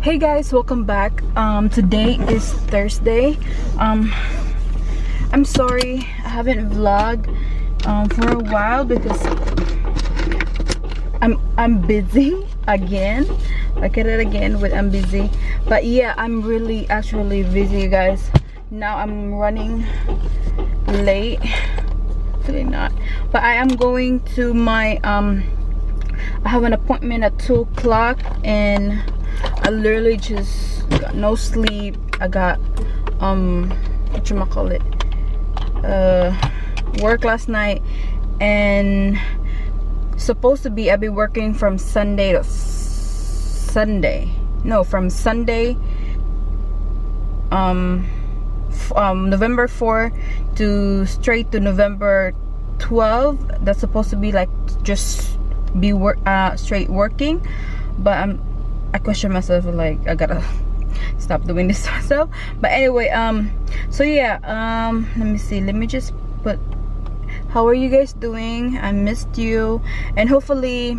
Hey guys, welcome back. Today is Thursday. I'm sorry I haven't vlogged for a while because I'm busy again. Look at it again with I'm busy. But yeah, I'm really actually busy, you guys. Now I'm running late. Actually not. But I am going to my I have an appointment at 2 o'clock and I literally just got no sleep. I got whatchamacallit, work last night, and supposed to be I'll be working from Sunday to Sunday. No, from Sunday November 4 to straight to November 12. That's supposed to be like just be straight working, but I question myself, like I gotta stop doing this myself. But anyway, so yeah, let me see, let me just put, how are you guys doing? I missed you, and hopefully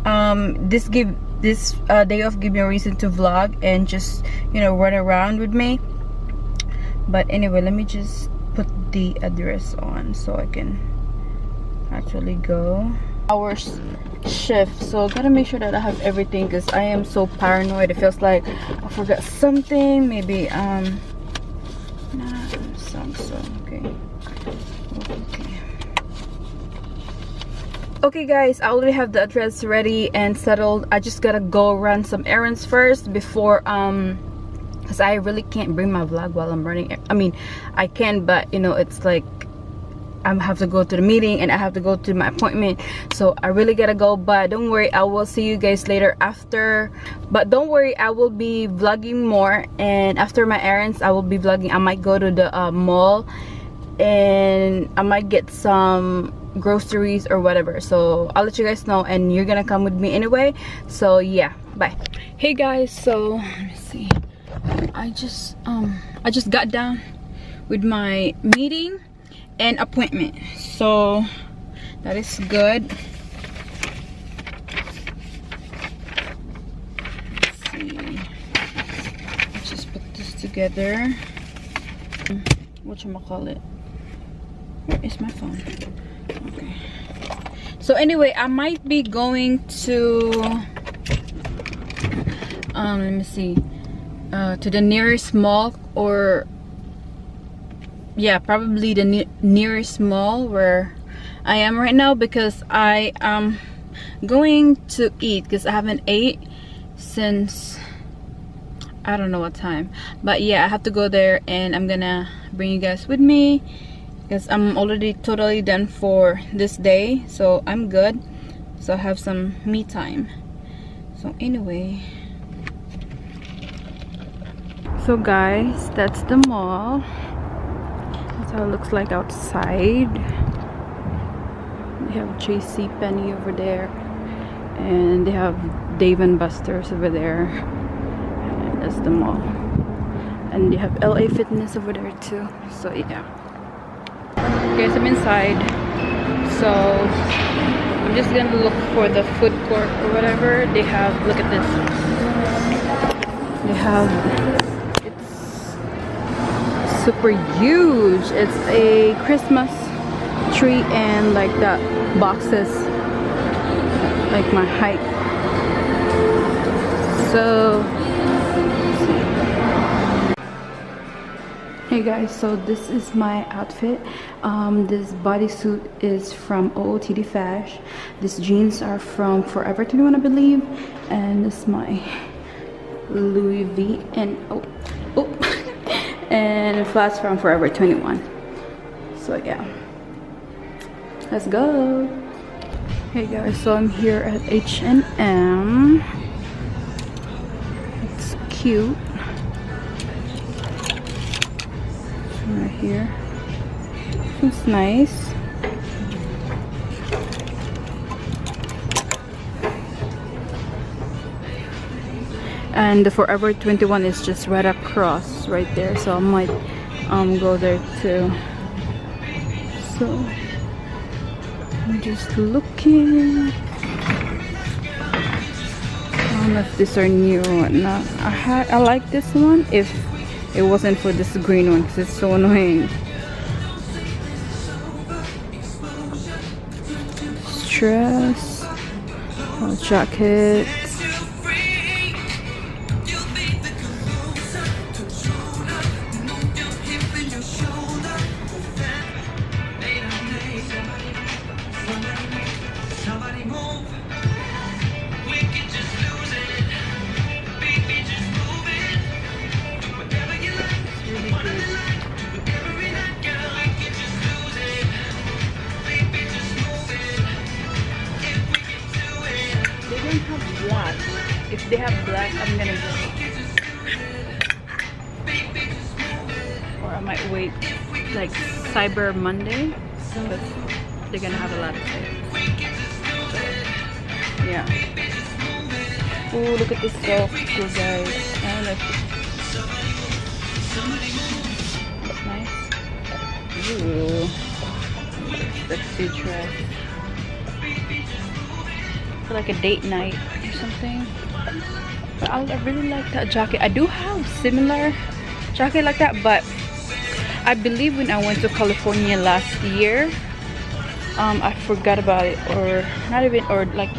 this day off give me a reason to vlog and just, you know, run around with me. But anyway, let me just put the address on so I can actually go. Hours shift, so gotta make sure that I have everything because I am so paranoid. It feels like I forgot something. Maybe okay guys, I already have the address ready and settled. I just gotta go run some errands first before because I really can't bring my vlog while I'm running. I mean, I can, but you know, it's like I have to go to the meeting and I have to go to my appointment, so I really gotta go. But don't worry, I will see you guys later after. But don't worry, I will be vlogging more, and after my errands I will be vlogging. I might go to the mall and I might get some groceries or whatever, so I'll let you guys know, and you're gonna come with me anyway. So yeah, bye. Hey guys, so let me see, I just got done with my meeting and appointment, so that is good. Let's see, let's just put this together. Whatchamacallit, where is my phone? Okay, so anyway, I might be going to let me see, to the nearest mall, or yeah, probably the nearest mall where I am right now, because I am going to eat because I haven't ate since I don't know what time. But yeah, I have to go there, and I'm gonna bring you guys with me because I'm already totally done for this day, so I'm good. So I have some me time. So anyway, so guys, that's the mall. That's how it looks like outside. They have JC Penney over there, and they have Dave and Buster's over there, and that's the mall. And they have LA Fitness over there too. So yeah, guys, I'm inside, so I'm just gonna look for the food court or whatever they have. Look at this, they have, super huge. It's a Christmas tree and like that boxes like my height. So hey guys, so this is my outfit. This bodysuit is from OOTD Fash. These jeans are from Forever 21, I believe, and this is my Louis V, and and flats from Forever 21. So yeah, let's go. Hey guys, so I'm here at H&M. It's cute. Right here, it's nice. And the Forever 21 is just right across right there, so I might go there too. So I'm just looking. don't know if these are new or not. I like this one if it wasn't for this green one because it's so annoying. Dress, jacket. Black. If they have black, I'm gonna get it. Or I might wait like Cyber Monday because they're gonna have a lot of sales. So, yeah. Oh, look at this soap, cool guys. I don't know if it's nice. Ooh, sexy dress. For like a date night or something. But I really like that jacket. I do have similar jacket like that, but I believe when I went to California last year, I forgot about it, or not even, or like,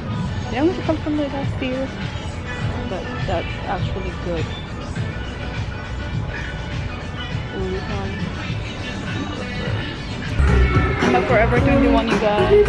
did I went to California last year? But that's actually good. Ooh, this one. I'm a Forever 21, you guys.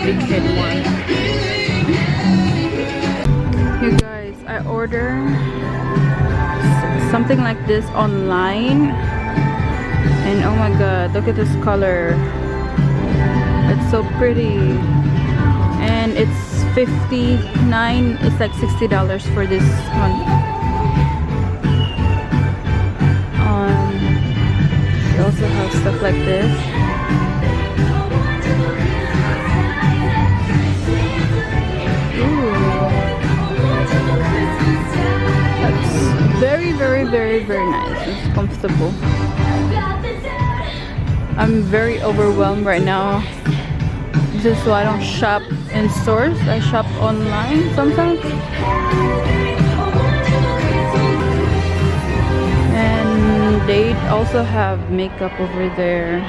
This one? You guys, I ordered something like this online, and oh my god, look at this color. It's so pretty, and it's $59. It's like $60 for this one. They also have stuff like this. Very nice. It's comfortable. I'm very overwhelmed right now. This is why I don't shop in stores. I shop online sometimes. And they also have makeup over there.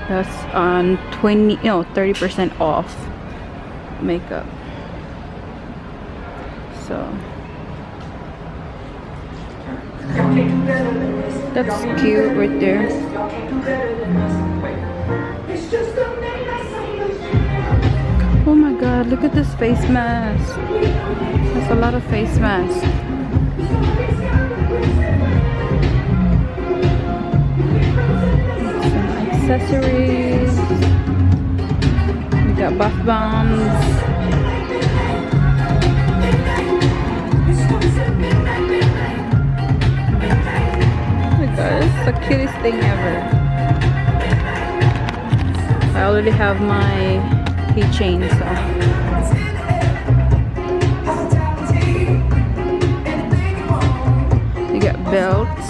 That's on 30% off makeup. So that's cute right there. Oh my god, look at this face mask. There's a lot of face masks. Some accessories. We got bath bombs. It's the cutest thing ever. I already have my keychain, so you got belts.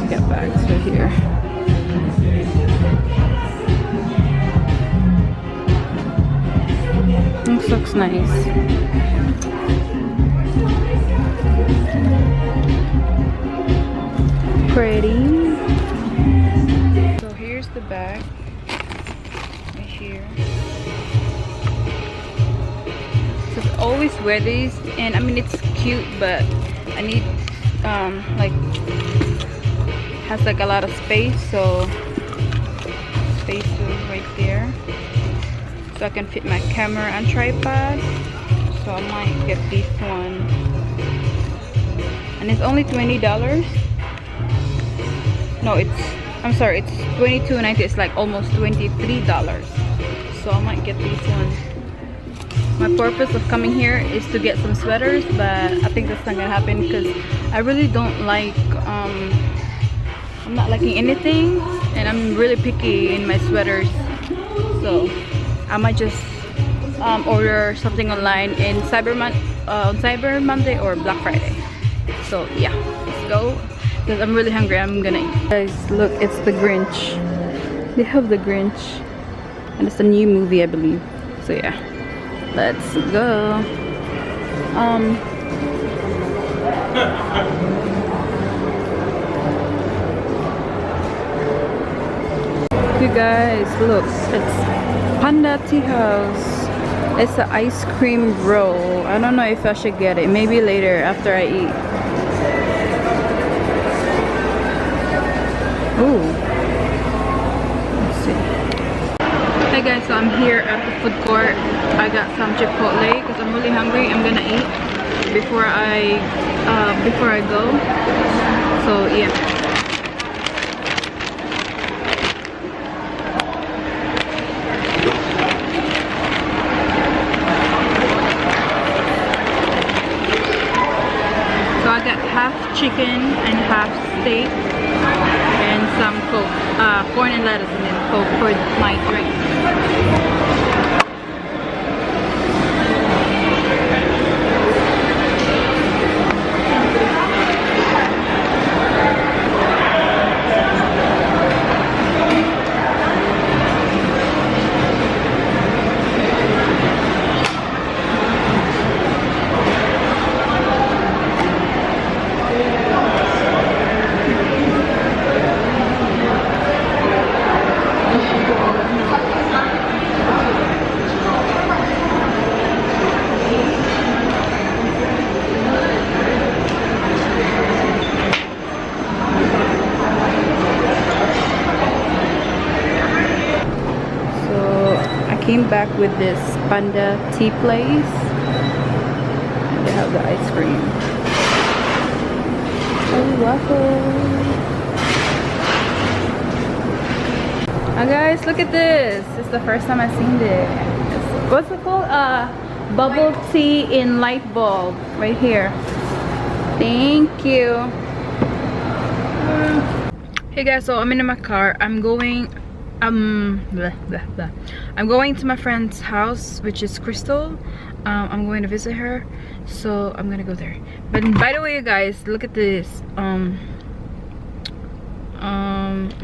You got bags right here. This looks nice. Pretty. So here's the bag right here. So I always wear these, and I mean it's cute, but I need like has like a lot of space, so spaces right there, so I can fit my camera and tripod. So I might get this one, and it's only $20. No, I'm sorry, it's $22.90. It's like almost $23. So I might get this one. My purpose of coming here is to get some sweaters, but I think that's not gonna happen because I really don't like I'm not liking anything, and I'm really picky in my sweaters. So I might just order something online in on Cyber Monday or Black Friday. So yeah, let's go because I'm really hungry. I'm gonna eat. Guys, look, it's the Grinch. They have the Grinch, and it's a new movie, I believe. So yeah, let's go. You guys, look, it's Panda Tea House. It's an ice cream roll. I don't know if I should get it. Maybe later after I eat. Ooh. Let's see. Hey guys, so I'm here at the food court. I got some Chipotle because I'm really hungry. I'm gonna eat before I go. So yeah. I got half chicken and half steak and some Coke, corn and lettuce, and then Coke for my drink. Came back with this Panda tea place, and they have the ice cream. Oh, waffle! Oh guys, look at this. It's the first time I've seen this. What's it called? Bubble tea in light bulb right here. Thank you. Hey guys, so I'm in my car. I'm going I'm going to my friend's house, which is Crystal. I'm going to visit her, so I'm gonna go there. But by the way, you guys, look at this. What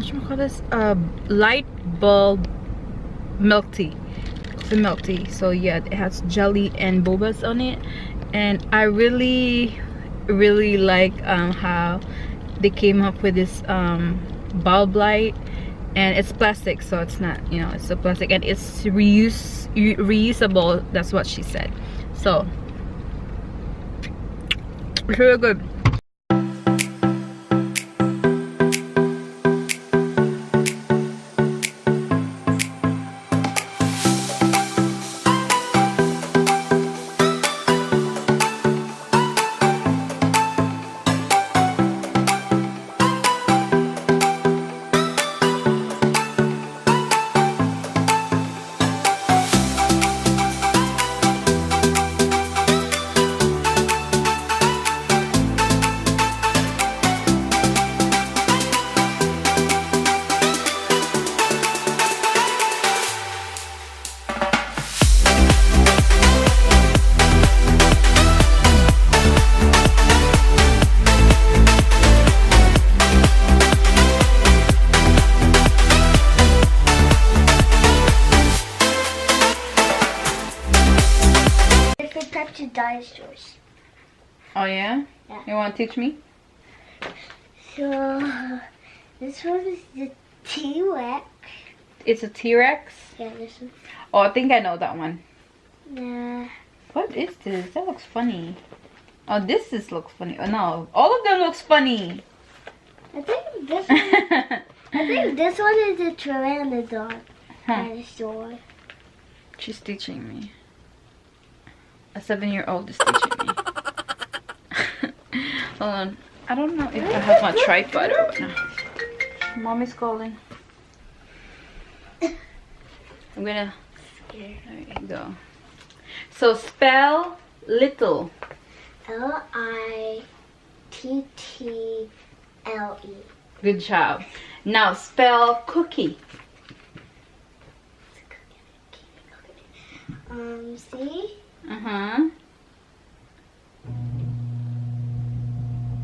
should we call this? Light bulb milk tea, coffee milk tea. So yeah, it has jelly and bobas on it, and I really like how they came up with this bulb light. And it's plastic, so it's not, you know, it's a plastic, and it's reusable. That's what she said. So it's really good. Dinosaurs. Oh yeah? Yeah. You want to teach me? So this one is the T-Rex. It's a T-Rex? Yeah, this one. Oh, I think I know that one. Nah. What is this? That looks funny. Oh, looks funny. Oh no, all of them looks funny. I think this one. I think this one is a pteranodon dinosaur. She's teaching me. A 7-year-old is teaching me. Hold on. I don't know if I have my tripod or whatnot. Mommy's calling. I'm gonna. There you go. So spell little. Little. Good job. Now spell cookie. C.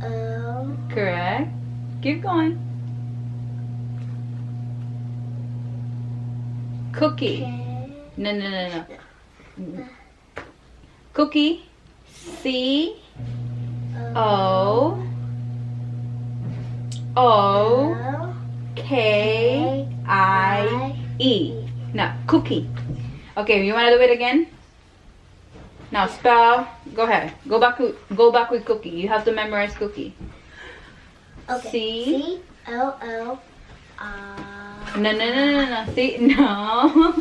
O. Correct. Keep going. Cookie. K. No. Cookie. C. O. K-I-E. Now, cookie. Okay, you wanna do it again? Now spell. Go ahead. Go back with cookie. You have to memorize cookie. Okay. C-O-O. No. See, no.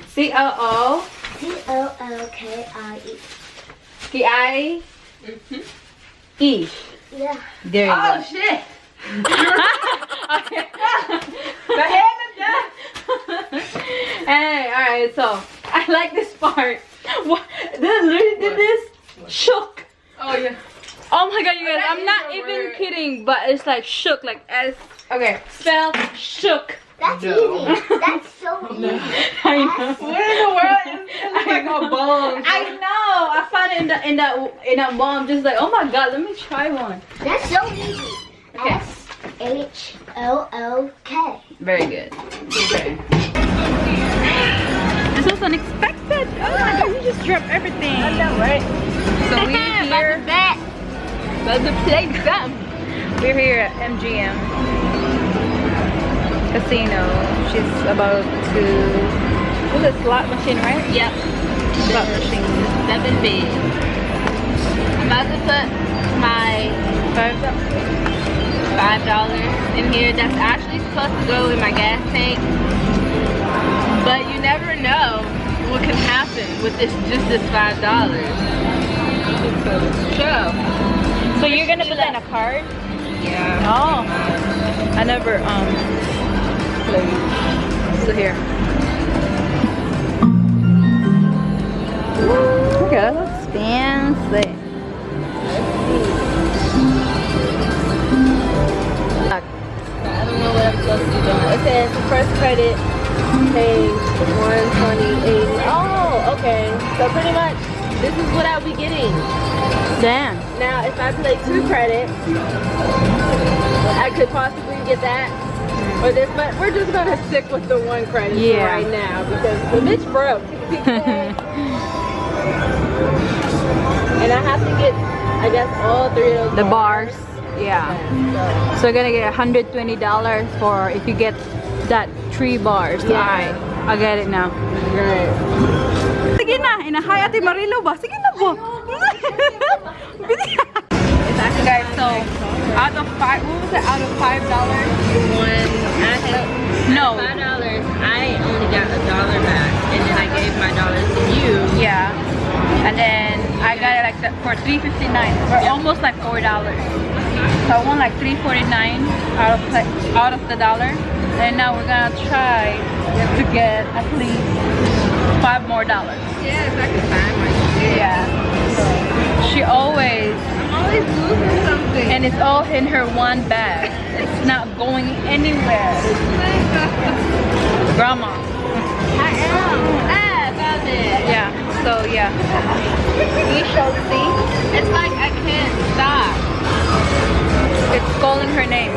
C-O-O. C-O-O-K-I-E. K-I-E. Yeah. There you go. Oh shit! Okay. Hey, alright, so I like this part. What? They literally did this? Shook. Oh yeah. Oh my god, you guys, That I'm is not a even word. kidding, but it's like shook, like S. Okay, spell shook. That's No. easy. That's so easy. I know. What in the world? It looks like a bone. I know. I found it in that mom, just like, oh my god, let me try one. That's so easy. Okay. S-H-O-O-K. Very good. Okay. This was unexpected. Oh my god, you just dropped everything. I know, right? So we're here. About to play some. We're here at MGM Casino. She's about to. What's a slot machine, right? Yep. Slot machine. 7 bids. I'm about to put my $5 in here. That's actually supposed to go in my gas tank. But you never know what can happen with this $5. So you're gonna put that in a card? yeah. Oh. I never played. So here. Okay, that looks fancy. I don't know what I'm supposed to be doing. It says the first credit pays $120.80. Oh, okay. So pretty much this is what I'll be getting. Damn. Now if I play 2 credits, I could possibly get that or this, but we're just gonna stick with the 1 credit for Yeah. right now because the bitch broke. And I have to get, I guess, all 3 of those The bars. Yeah. So you're gonna get $120 for if you get that 3 bars. Yeah. Alright. I get it now. Good. Sige na. Inahay Ate Marilo ba? Sige na po. Guys, so out of 5, what was it? Out of $5? No. $5, I only got $1 back, and then I gave my dollars to you. Yeah. And then I got it like that for $3.59. Or almost like $4. So I won like $3.49 out of the dollar. And now we're gonna try to get at least $5 more. Yes, I can find my shit. Yeah. So she always, I'm always losing something. and it's all in her one bag. It's not going anywhere. Grandma. I am. I found it. Yeah. So yeah. We shall see. It's like I can't stop. It's calling her name.